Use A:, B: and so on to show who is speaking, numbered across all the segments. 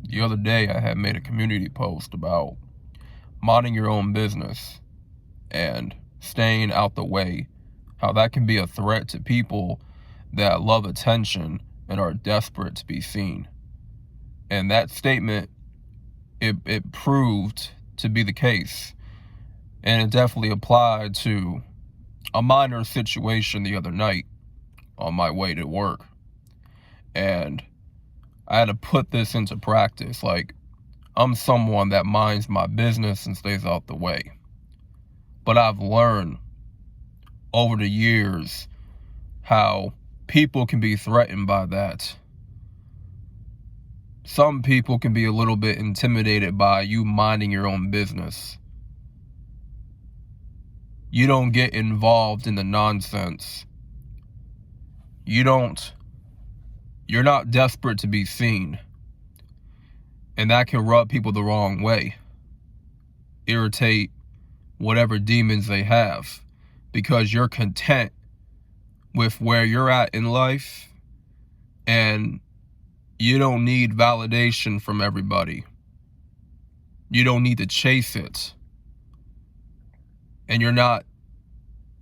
A: The other day, I had made a community post about minding your own business and staying out the way, how that can be a threat to people that love attention and are desperate to be seen. And that statement, it proved to be the case. And it definitely applied to a minor situation the other night on my way to work. And I had to put this into practice. Like, I'm someone that minds my business and stays out the way. But I've learned over the years how people can be threatened by that. Some people can be a little bit intimidated by you minding your own business. You don't get involved in the nonsense. You're not desperate to be seen. And that can rub people the wrong way. Irritate whatever demons they have. Because you're content with where you're at in life. And you don't need validation from everybody. You don't need to chase it. And you're not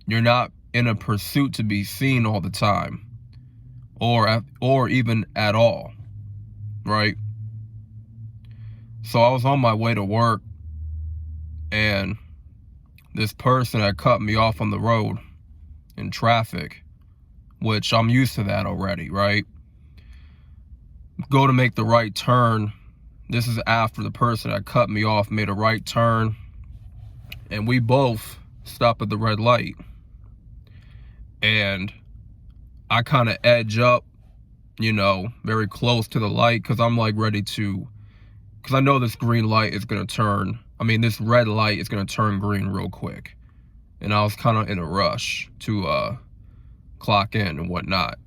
A: in a pursuit to be seen all the time. Or even at all, right? So I was on my way to work, and this person had cut me off on the road in traffic, which I'm used to that already, right? Go to make the right turn. This is after the person that cut me off made a right turn, and we both stopped at the red light. And I kind of edge up, very close to the light, because I'm like ready to, because I know this green light is going to turn, this red light is going to turn green real quick. And I was kind of in a rush to clock in and whatnot.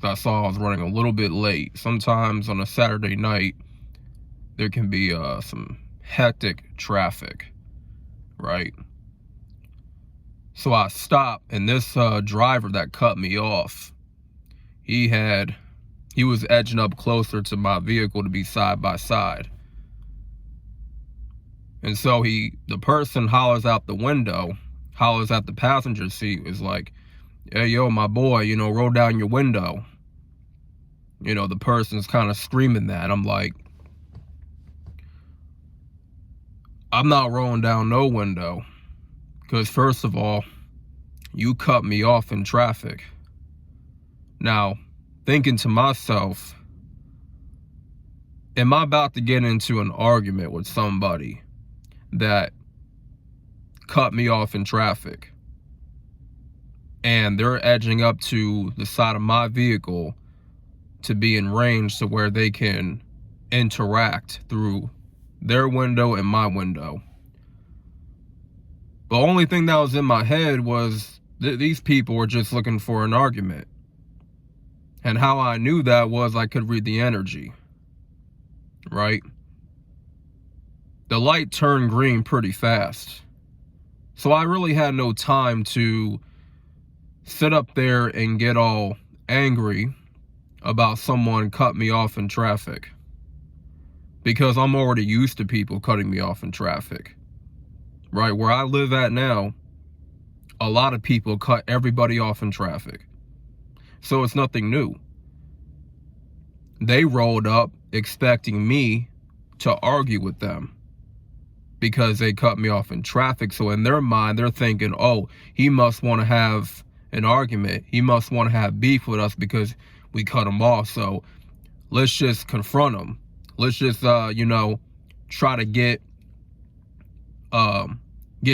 A: I saw I was running a little bit late. Sometimes on a Saturday night, there can be some hectic traffic, right? So I stopped, and this driver that cut me off, he was edging up closer to my vehicle to be side by side. And so the person hollers out the window, hollers at the passenger seat, is like, "Hey, yo, my boy, roll down your window." The person's kind of screaming that. I'm like, I'm not rolling down no window. Because first of all, you cut me off in traffic. Now, thinking to myself, am I about to get into an argument with somebody that cut me off in traffic? And they're edging up to the side of my vehicle to be in range to where they can interact through their window and my window. The only thing that was in my head was these people were just looking for an argument. And how I knew that was I could read the energy, right? The light turned green pretty fast. So I really had no time to sit up there and get all angry about someone cut me off in traffic. Because I'm already used to people cutting me off in traffic. Right, where I live at now, a lot of people cut everybody off in traffic. So it's nothing new. They rolled up expecting me to argue with them because they cut me off in traffic. So in their mind, they're thinking, oh, he must want to have an argument. He must want to have beef with us because we cut him off. So let's just confront him. Let's just, try to get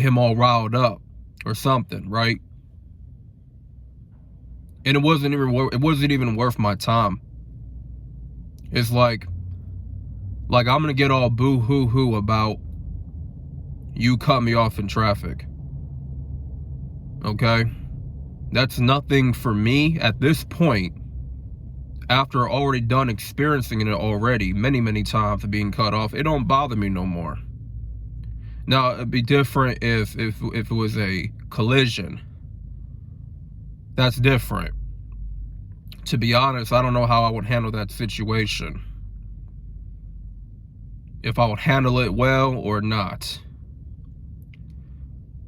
A: him all riled up or something, right? And it wasn't even worth my time. It's like I'm gonna get all boo-hoo-hoo about you cut me off in traffic. Okay? That's nothing for me at this point, after already done experiencing it already many, many times of being cut off. It don't bother me no more. Now, it'd be different if it was a collision. That's different. To be honest, I don't know how I would handle that situation. if I would handle it well or not.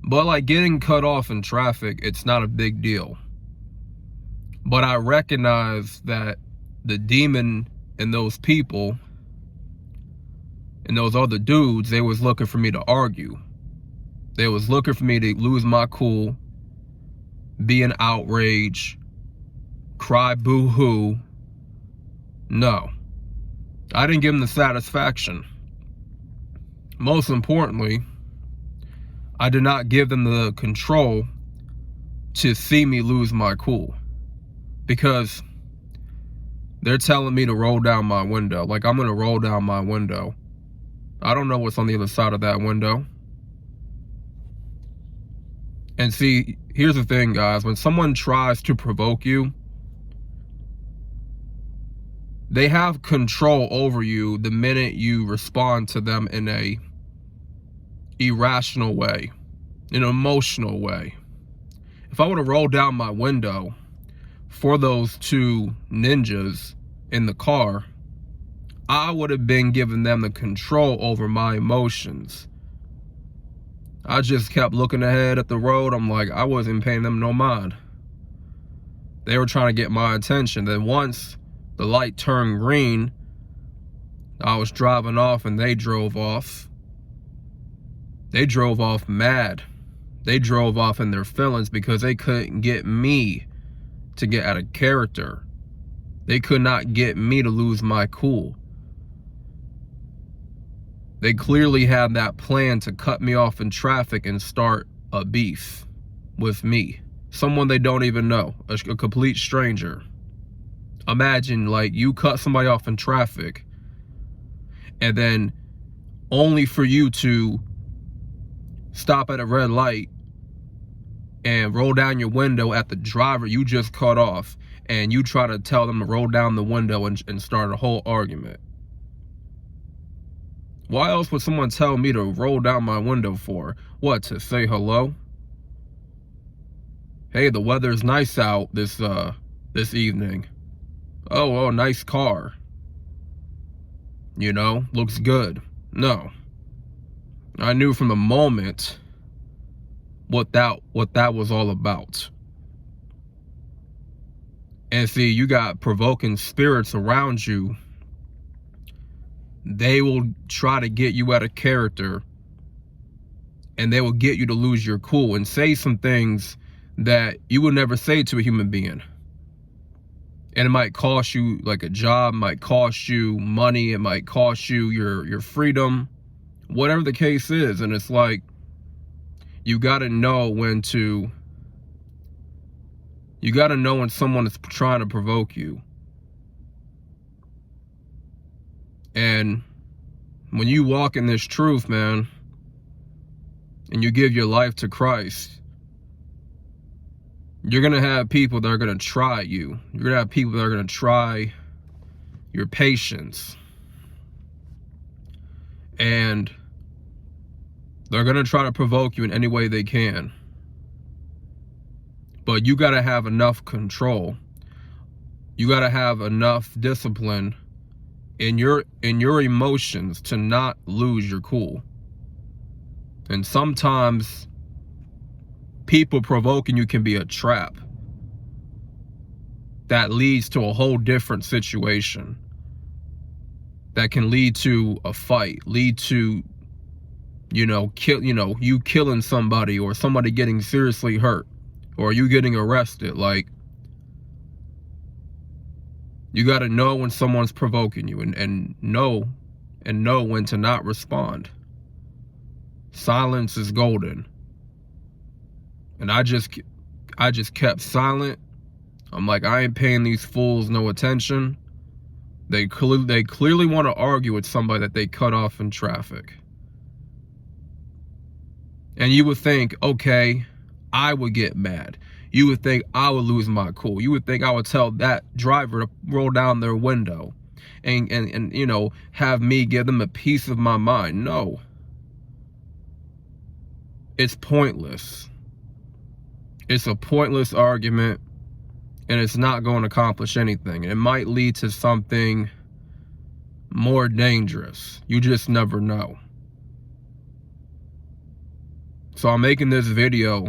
A: But like getting cut off in traffic, it's not a big deal. But I recognize that the demon in those people and those other dudes, they was looking for me to argue. They was looking for me to lose my cool, be in outrage, cry boo-hoo. No, I didn't give them the satisfaction. Most importantly, I did not give them the control to see me lose my cool, because they're telling me to roll down my window. Like, I'm gonna roll down my window. I don't know what's on the other side of that window. And see, here's the thing, guys. When someone tries to provoke you, they have control over you the minute you respond to them in a irrational way, in an emotional way. If I would have rolled down my window for those two ninjas in the car, I would have been giving them the control over my emotions. I just kept looking ahead at the road. I'm like, I wasn't paying them no mind. They were trying to get my attention. Then once the light turned green, I was driving off and they drove off. They drove off mad. They drove off in their feelings because they couldn't get me to get out of character. They could not get me to lose my cool. They clearly had that plan to cut me off in traffic and start a beef with me. Someone they don't even know, a complete stranger. Imagine, like, you cut somebody off in traffic and then only for you to stop at a red light and roll down your window at the driver you just cut off, and you try to tell them to roll down the window and start a whole argument. Why else would someone tell me to roll down my window for? What, to say hello? Hey, the weather's nice out this evening. Oh, nice car. You know, looks good. No. I knew from the moment what that was all about. And see, you got provoking spirits around you. They will try to get you out of character, and they will get you to lose your cool and say some things that you would never say to a human being. And it might cost you like a job, might cost you money, it might cost you your freedom, whatever the case is. And it's like, you got to know when someone is trying to provoke you. And when you walk in this truth, man, and you give your life to Christ, you're going to have people that are going to try you. You're going to have people that are going to try your patience. And they're going to try to provoke you in any way they can. But you got to have enough control. You got to have enough discipline in your emotions to not lose your cool. And sometimes people provoking you can be a trap that leads to a whole different situation, that can lead to a fight, lead to you killing somebody, or somebody getting seriously hurt, or you getting arrested. Like, you got to know when someone's provoking you, and know when to not respond. Silence is golden. And I just kept silent. I'm like, I ain't paying these fools no attention. They clearly want to argue with somebody that they cut off in traffic. And you would think, okay, I would get mad. You would think I would lose my cool. You would think I would tell that driver to roll down their window and have me give them a piece of my mind. No. It's pointless. It's a pointless argument, and it's not going to accomplish anything. It might lead to something more dangerous. You just never know. So I'm making this video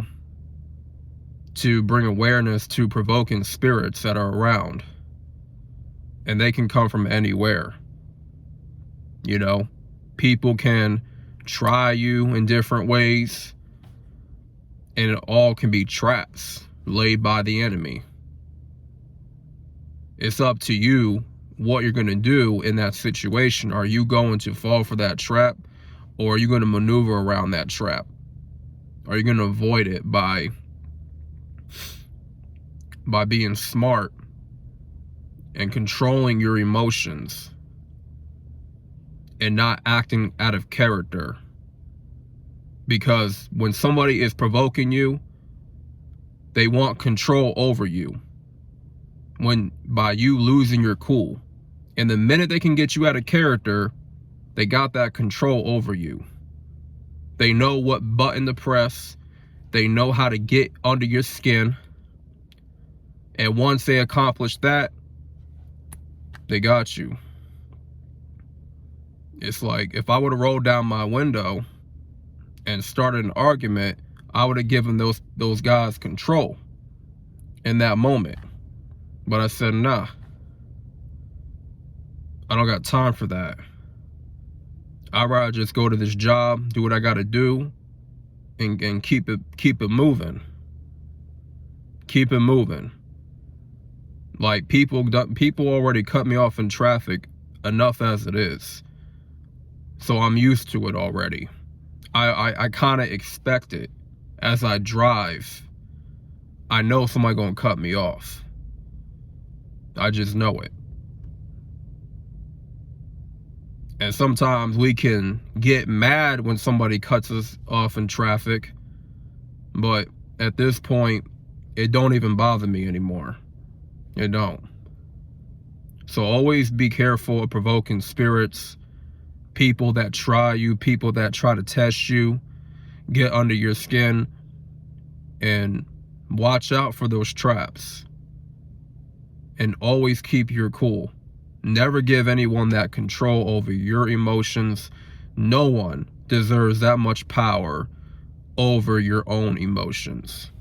A: to bring awareness to provoking spirits that are around. And they can come from anywhere. You know, people can try you in different ways, and it all can be traps laid by the enemy. It's up to you what you're going to do in that situation. Are you going to fall for that trap, or are you going to maneuver around that trap? Are you going to avoid it by being smart and controlling your emotions and not acting out of character? Because when somebody is provoking you, they want control over you by you losing your cool. And the minute they can get you out of character, they got that control over you. They know what button to press. They know how to get under your skin. And once they accomplish that, they got you. It's like if I would have rolled down my window and started an argument, I would have given those guys control in that moment. But I said, nah, I don't got time for that. I'd rather just go to this job, do what I gotta do, and keep it moving. Keep it moving. Like people already cut me off in traffic enough as it is. So I'm used to it already. I kind of expect it as I drive. I know somebody gonna cut me off. I just know it. And sometimes we can get mad when somebody cuts us off in traffic, but at this point, it don't even bother me anymore. It don't. So always be careful of provoking spirits, people that try you, people that try to test you, get under your skin, and watch out for those traps. And always keep your cool. Never give anyone that control over your emotions. No one deserves that much power over your own emotions.